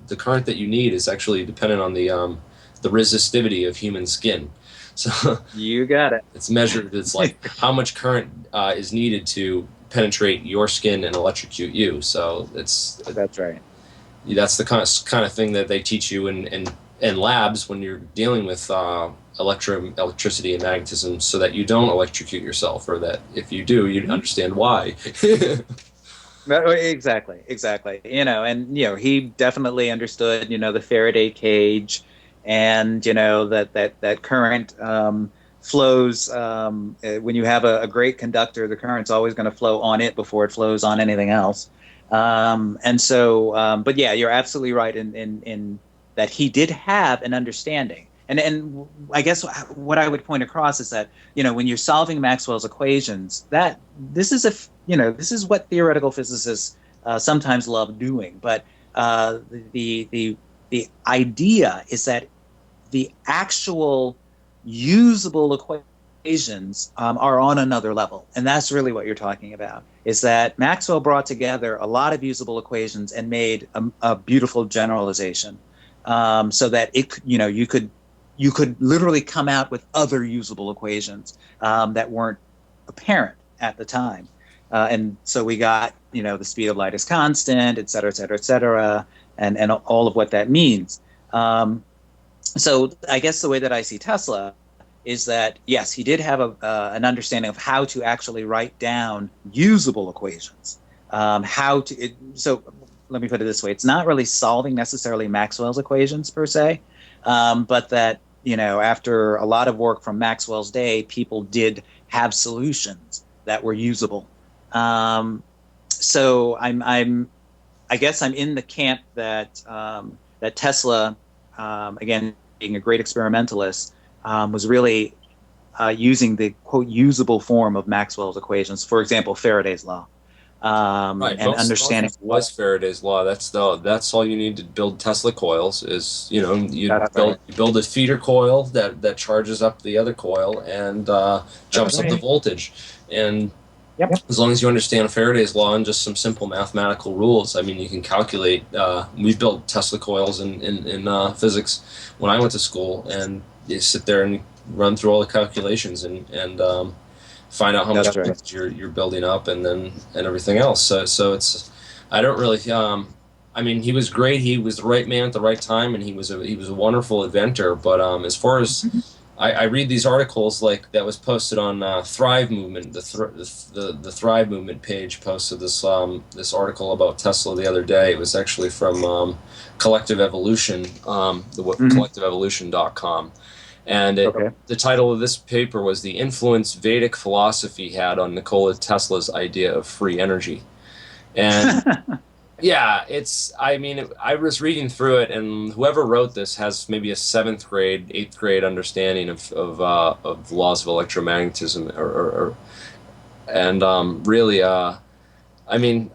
the current that you need is actually dependent on the resistivity of human skin. So you got it. It's measured. It's like how much current is needed to penetrate your skin and electrocute you. So that's right. That's the kind of thing that they teach you in labs when you're dealing with electricity and magnetism, so that you don't electrocute yourself, or that if you do, you understand why. Exactly. You know, and you know, he definitely understood, you know, the Faraday cage. And you know that current flows. When you have a great conductor, the current's always going to flow on it before it flows on anything else. But yeah, you're absolutely right in that he did have an understanding. And I guess what I would point across is that, when you're solving Maxwell's equations, that this is what theoretical physicists sometimes love doing. But the idea is that the actual usable equations are on another level, and that's really what you're talking about. Is that Maxwell brought together a lot of usable equations and made a beautiful generalization, so that you could literally come out with other usable equations that weren't apparent at the time. And so we got, the speed of light is constant, et cetera, et cetera, et cetera, and all of what that means. So I guess the way that I see Tesla is that, yes, he did have an understanding of how to actually write down usable equations. So let me put it this way. It's not really solving necessarily Maxwell's equations per se, but that, after a lot of work from Maxwell's day, people did have solutions that were usable. So I guess I'm in the camp that that Tesla, again, being a great experimentalist, was really using the quote usable form of Maxwell's equations. For example, Faraday's law. Right. And understanding what was Faraday's law. That's all you need to build Tesla coils. Is you build a feeder coil that charges up the other coil and jumps up the voltage. And as long as you understand Faraday's law and just some simple mathematical rules, I mean, you can calculate. We've built Tesla coils in physics when I went to school, and you sit there and run through all the calculations and find out how much you're building up, and everything else. So it's, I don't really. I mean, he was great. He was the right man at the right time, and he was a wonderful inventor. But as far as I read these articles like that was posted on Thrive Movement, the Thrive Movement page posted this article about Tesla the other day. It was actually from Collective Evolution, collectiveevolution.com. And the title of this paper was "The Influence Vedic Philosophy Had on Nikola Tesla's Idea of Free Energy." And yeah, I was reading through it, and whoever wrote this has maybe a 7th grade, 8th grade understanding of laws of electromagnetism, really, I'm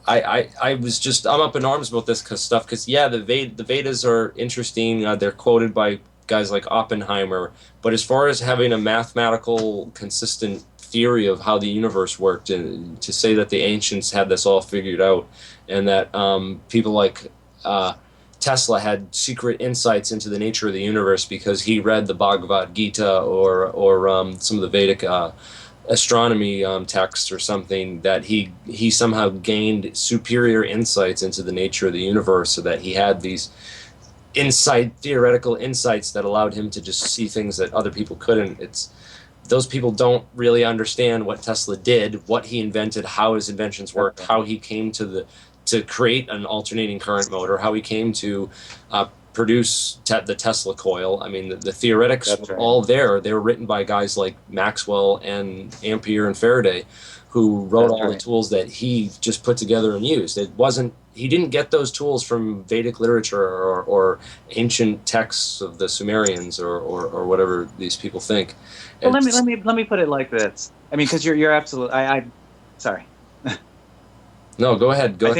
up in arms about this because the Vedas are interesting. They're quoted by guys like Oppenheimer, but as far as having a mathematical, consistent theory of how the universe worked, and to say that the ancients had this all figured out, and that people like Tesla had secret insights into the nature of the universe because he read the Bhagavad Gita or some of the Vedic astronomy texts or something, that he somehow gained superior insights into the nature of the universe, so that he had these theoretical insights that allowed him to just see things that other people couldn't. Those people don't really understand what Tesla did, what he invented, how his inventions worked, how he came to create an alternating current motor, how he came to produce the Tesla coil. I mean, the theoretics were all there. They were written by guys like Maxwell and Ampere and Faraday, who wrote all the tools that he just put together and used. He didn't get those tools from Vedic literature or ancient texts of the Sumerians or whatever these people think. Well, let me put it like this. I mean, because you're absolutely. Sorry. No, go ahead. I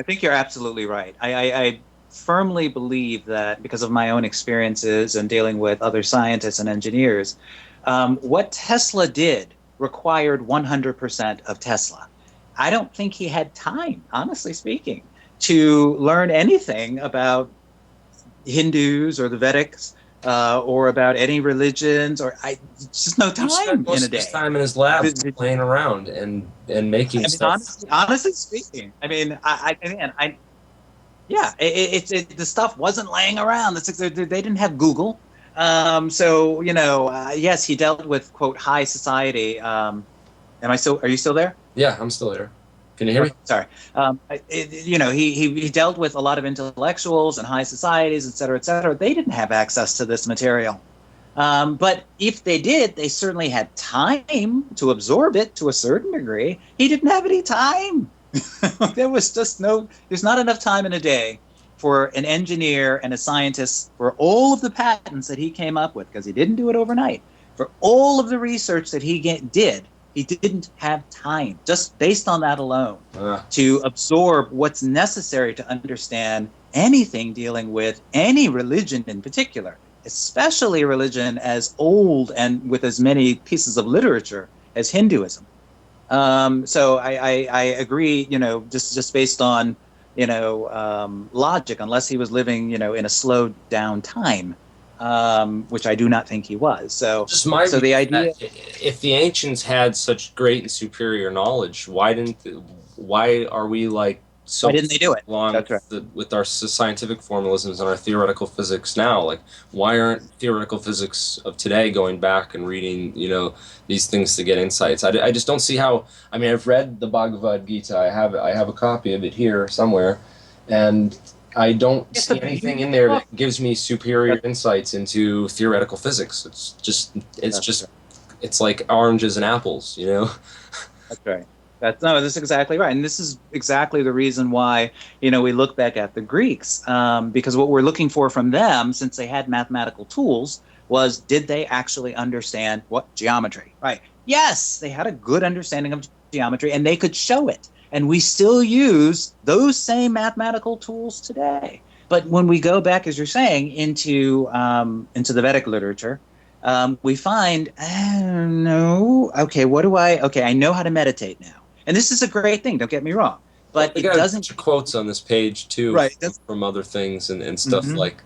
think you're absolutely right. I firmly believe that, because of my own experiences and dealing with other scientists and engineers, what Tesla did required 100% of Tesla. I don't think he had time, honestly speaking, to learn anything about Hindus or the Vedics or about any religions. Just no time in a day. His time in his lab playing around and making stuff. Honestly speaking, I mean, the stuff wasn't laying around. They didn't have Google. Yes, he dealt with, quote, high society. Are you still there? Yeah, I'm still here. Can you hear me? Sorry. He dealt with a lot of intellectuals and high societies, et cetera, et cetera. They didn't have access to this material. But if they did, they certainly had time to absorb it to a certain degree. He didn't have any time. There's not enough time in a day for an engineer and a scientist for all of the patents that he came up with, because he didn't do it overnight. For all of the research that he did, he didn't have time, just based on that alone, to absorb what's necessary to understand anything dealing with any religion in particular, especially a religion as old and with as many pieces of literature as Hinduism. So I agree, just based on, logic, unless he was living, in a slowed down time, which I do not think he was. So the idea, if the ancients had such great and superior knowledge, why are we like so why didn't they do it? along That's right. with our scientific formalisms and our theoretical physics now? Like, why aren't theoretical physics of today going back and reading, these things to get insights? I just don't see how. I mean, I've read the Bhagavad Gita. I have a copy of it here somewhere, and I don't see anything in there that gives me superior insights into theoretical physics. It's like oranges and apples, That's right. That's exactly right. And this is exactly the reason why, we look back at the Greeks, because what we're looking for from them, since they had mathematical tools, was, did they actually understand what geometry? Right. Yes, they had a good understanding of geometry, and they could show it. And we still use those same mathematical tools today. But when we go back, as you're saying, into the Vedic literature, we find, no, okay, I know how to meditate now. And this is a great thing, don't get me wrong. But it doesn't. Quotes on this page too, right, from other things and stuff like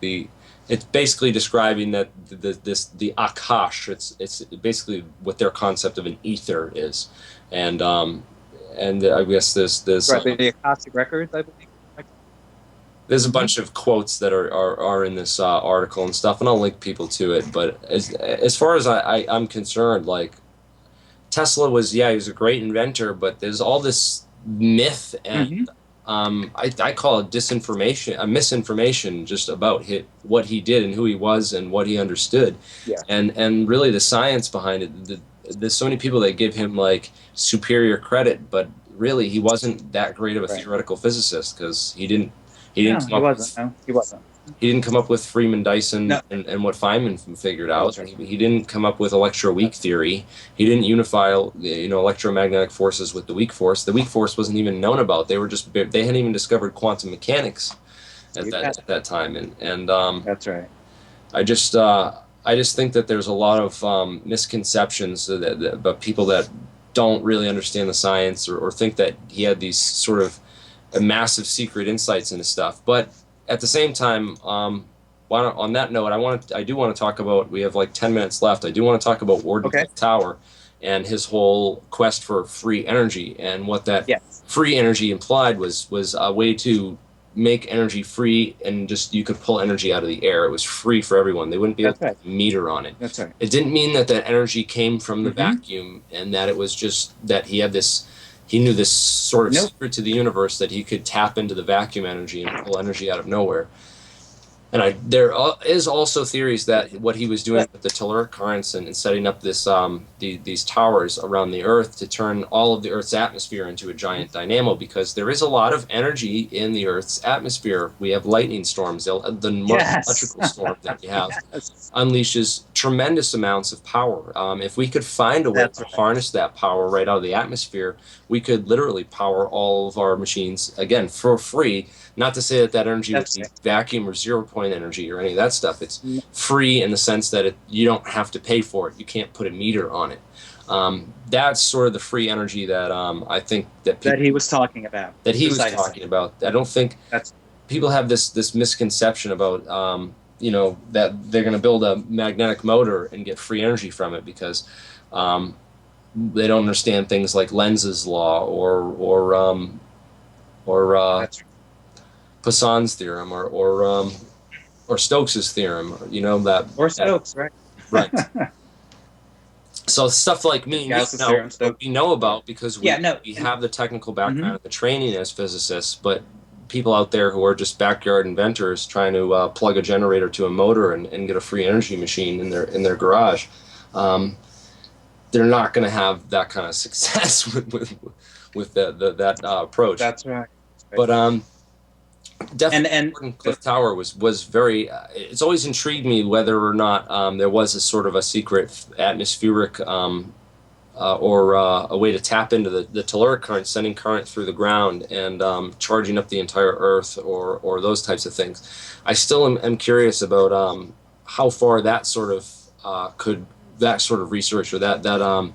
it's basically describing that the Akash. It's basically what their concept of an ether is, and I guess there's right, the Akashic records, I believe. There's a bunch of quotes that are in this article and stuff, and I'll link people to it. But as far as I'm concerned, like, Tesla was he was a great inventor, but there's all this myth and I call it misinformation just about what he did and who he was and what he understood, and really the science behind it. There's so many people that give him like superior credit, but really he wasn't that great of a theoretical physicist, because he didn't come up with Freeman, Dyson, and what Feynman figured out. Right. He didn't come up with electro-weak theory. He didn't unify, electromagnetic forces with the weak force. The weak force wasn't even known about. They hadn't even discovered quantum mechanics at that time. And that's right. I just think that there's a lot of misconceptions about people that don't really understand the science or think that he had these sort of massive secret insights into stuff. But at the same time, on that note, I do want to talk about, we have like 10 minutes left. I do want to talk about Warden Tower and his whole quest for free energy, and what that free energy implied was a way to make energy free, and just you could pull energy out of the air. It was free for everyone. They wouldn't be able to put a meter on it. That's right. It didn't mean that energy came from the vacuum, and that it was just that he knew this sort of secret to the universe, that he could tap into the vacuum energy and pull energy out of nowhere. And there is also theories that what he was doing with the telluric currents and setting up these towers around the Earth to turn all of the Earth's atmosphere into a giant dynamo, because there is a lot of energy in the Earth's atmosphere. We have lightning storms. The electrical storm that we have unleashes tremendous amounts of power. If we could find a way to harness that power right out of the atmosphere, we could literally power all of our machines, again, for free. Not to say that energy would be vacuum or 0-point energy or any of that stuff. It's free in the sense that you don't have to pay for it. You can't put a meter on it. That's sort of the free energy that I think that he was talking about. That he was talking about. I don't think people have this misconception about that they're going to build a magnetic motor and get free energy from it, because they don't understand things like Lenz's law or Poisson's theorem or Stokes's theorem, or Stokes, right? Right. So stuff like me, we know about, because we have the technical background and the training as physicists, but people out there who are just backyard inventors trying to plug a generator to a motor and get a free energy machine in their garage. They're not going to have that kind of success with that approach. That's right. But definitely, And Gordon Cliff Tower was very. It's always intrigued me whether or not there was a sort of a secret atmospheric or a way to tap into the telluric current, sending current through the ground and charging up the entire Earth, or those types of things. I still am curious about how far that sort of research or that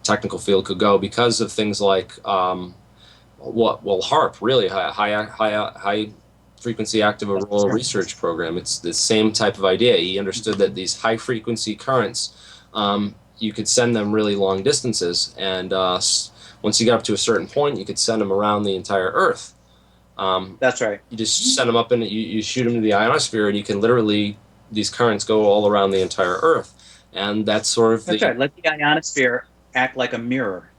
technical field could go, because of things like HARP, really high frequency active auroral research program. It's the same type of idea. He understood that these high frequency currents, you could send them really long distances, and once you got up to a certain point, you could send them around the entire Earth. that's right. You just send them up and you shoot them to the ionosphere, and you can literally, these currents go all around the entire Earth. And that's sort of That's right. Let the ionosphere act like a mirror.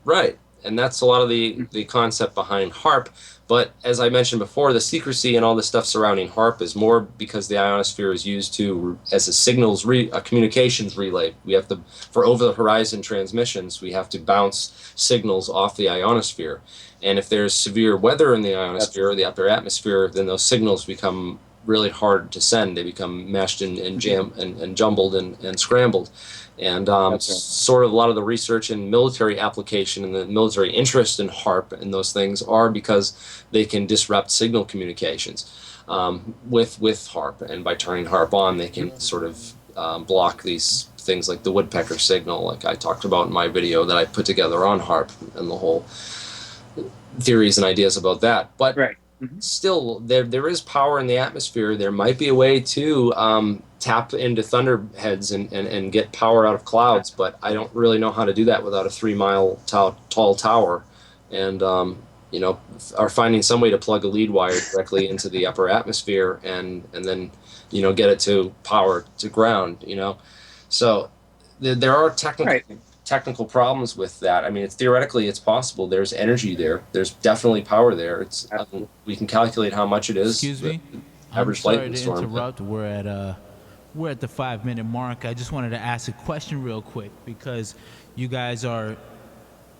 right. And that's a lot of the concept behind HARP. But as I mentioned before, the secrecy and all the stuff surrounding HARP is more because the ionosphere is used as a communications relay. We have to, for over the horizon transmissions, we have to bounce signals off the ionosphere. And if there's severe weather in the ionosphere or the upper atmosphere, then those signals become really hard to send. They become meshed and jumbled and scrambled. And sort of a lot of the research and military application and the military interest in HARP and those things are because they can disrupt signal communications with HARP. And by turning HARP on, they can sort of block these things like the woodpecker signal, like I talked about in my video that I put together on HARP, and the whole theories and ideas about that. But Right. still, there is power in the atmosphere. There might be a way to tap into thunderheads and get power out of clouds, but I don't really know how to do that without a 3-mile tall tower, and are finding some way to plug a lead wire directly into the upper atmosphere and then get it to power to ground. So there are technical problems with that. I mean, theoretically it's possible. There's energy there. There's definitely power there. It's we can calculate how much it is. Excuse me. Average I'm sorry lightning to storm. interrupt. We're at the 5-minute mark. I just wanted to ask a question real quick, because you guys are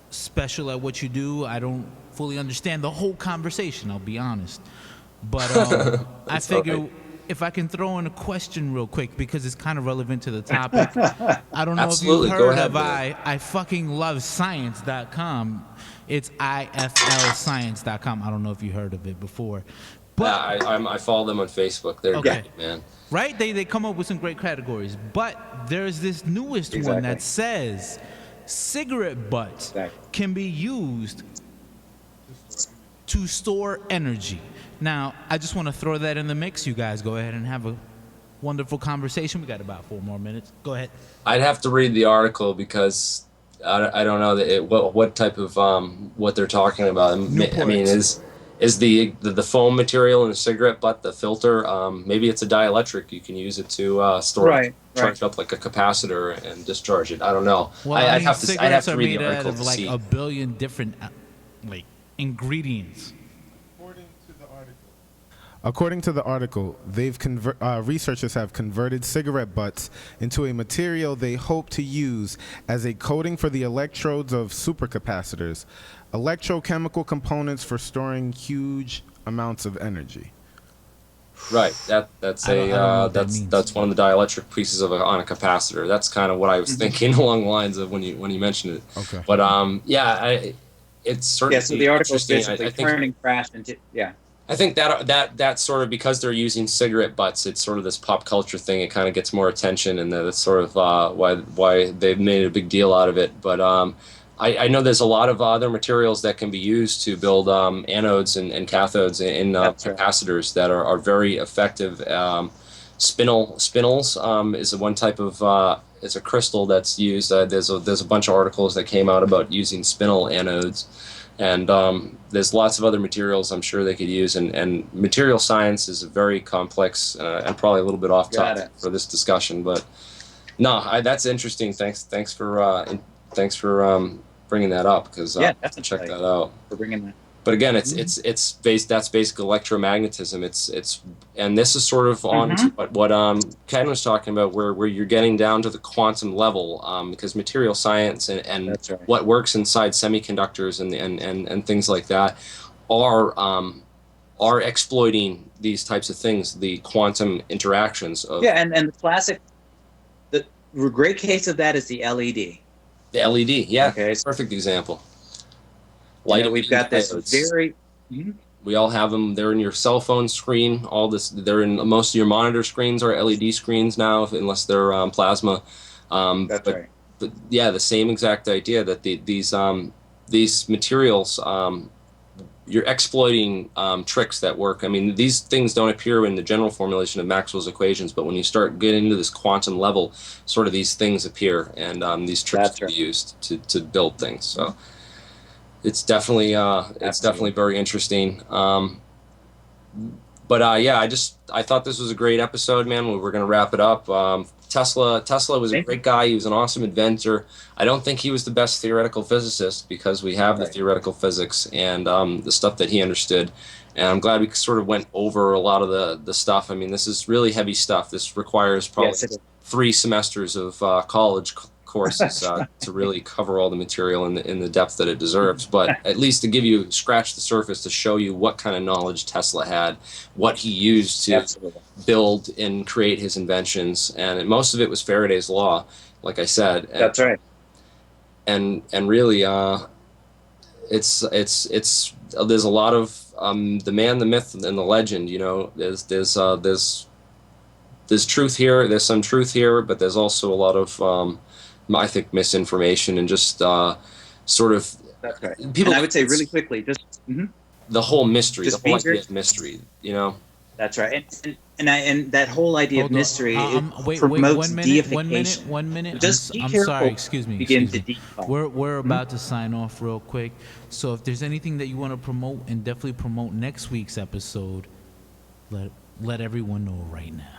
special at what you do. I don't fully understand the whole conversation, I'll be honest. But I figure right. if I can throw in a question real quick, because it's kind of relevant to the topic. I don't know Absolutely. if you've Go heard ahead, of man. I fucking love science.com. It's iflscience.com. I don't know if you heard of it before. But Yeah, I follow them on Facebook. They're Okay. great, man. right? They come up with some great categories. But there's this newest one Exactly. that says cigarette butts Exactly. can be used to store energy. Now, I just want to throw that in the mix. You guys go ahead and have a wonderful conversation. We got about 4 more minutes. Go ahead. I'd have to read the article because I don't know what type of what they're talking about. I mean, is the foam material in a cigarette butt the filter? Maybe it's a dielectric. You can use it to store charge up like a capacitor and discharge it. I don't know. Well, I'd have cigarettes to are read made the out article of to like see. a billion different ingredients. According to the article, researchers have converted cigarette butts into a material they hope to use as a coating for the electrodes of supercapacitors, electrochemical components for storing huge amounts of energy. Right. That's I don't know what that means. that's one of the dielectric pieces on a capacitor. That's kind of what I was thinking along the lines of when you mentioned it. Okay. But it's certainly So the article is interesting. basically I think turning trash into I think that sort of, because they're using cigarette butts, it's sort of this pop culture thing. It kind of gets more attention, and that's sort of why they've made a big deal out of it. But I know there's a lot of other materials that can be used to build anodes and cathodes in capacitors that are very effective. Spinels is one type of it's a crystal that's used. There's a bunch of articles that came out about using spinel anodes. And there's lots of other materials I'm sure they could use, and material science is a very complex and probably a little bit off topic for this discussion. But no, that's interesting. Thanks for bringing that up, because yeah, check that out. for bringing that. But again, it's based. That's basic electromagnetism. And this is sort of on to what Ken was talking about, where you're getting down to the quantum level, because material science and That's right. what works inside semiconductors and things like that are exploiting these types of things, the quantum interactions of and the great case of that is the LED. the LED. Yeah, Okay. perfect example. We've got this diodes. very. We all have them. They're in your cell phone screen. All this. They're in most of your monitor screens are LED screens now, unless they're plasma. That's but, right. But yeah, the same exact idea that these materials, you're exploiting tricks that work. I mean, these things don't appear in the general formulation of Maxwell's equations, but when you start getting into this quantum level, sort of these things appear, and these tricks That's can right. be used to build things. So. It's definitely very interesting. But yeah, I thought this was a great episode, man. We're gonna wrap it up. Tesla was a great guy. He was an awesome inventor. I don't think he was the best theoretical physicist, because we have the theoretical physics and the stuff that he understood. And I'm glad we sort of went over a lot of the stuff. I mean, this is really heavy stuff. This requires probably 3 semesters of college courses to really cover all the material in the depth that it deserves. But at least to give you, scratch the surface, to show you what kind of knowledge Tesla had, what he used to build and create his inventions. And most of it was Faraday's law, like I said. And, That's right. And really, it's there's a lot of the man, the myth, and the legend. You know, there's truth here. There's some truth here, but there's also a lot of I think misinformation and just sort of That's right. people. And I would say really quickly, the whole mystery, Just the whole be very- idea of mystery. You know. that's right. And that whole idea of mystery Wait, promotes 1 minute, deification. 1 minute. Just be I'm careful. sorry, excuse me. Begin excuse to me. deify. We're about to sign off real quick. So if there's anything that you want to promote, and definitely promote next week's episode, let everyone know right now.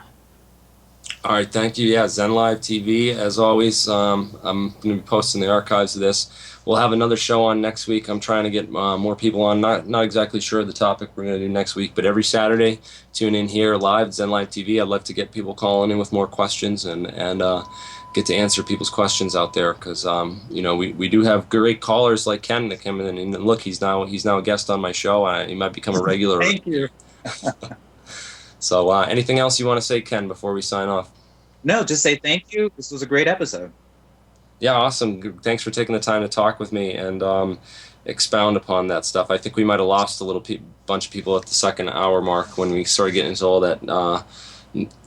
All right, thank you. Yeah, Zen Live TV, as always. I'm going to be posting the archives of this. We'll have another show on next week. I'm trying to get more people on. Not exactly sure of the topic we're going to do next week, but every Saturday, tune in here live, Zen Live TV. I'd love to get people calling in with more questions and get to answer people's questions out there, because we do have great callers like Ken that come in, and look, he's now a guest on my show. He might become a regular. Thank you. So anything else you want to say, Ken, before we sign off? No, just say thank you. This was a great episode. Yeah, awesome. Thanks for taking the time to talk with me and expound upon that stuff. I think we might have lost a little bunch of people at the second hour mark when we started getting into all that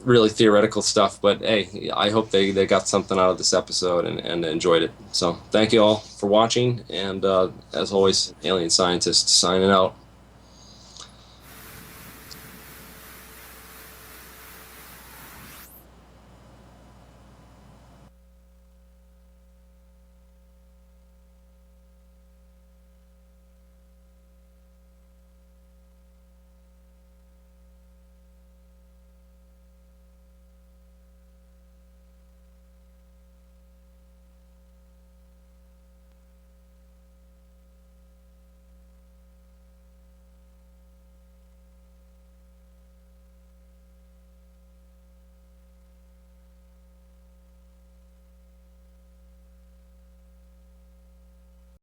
really theoretical stuff. But hey, I hope they got something out of this episode and enjoyed it. So thank you all for watching. And as always, Alien Scientist signing out.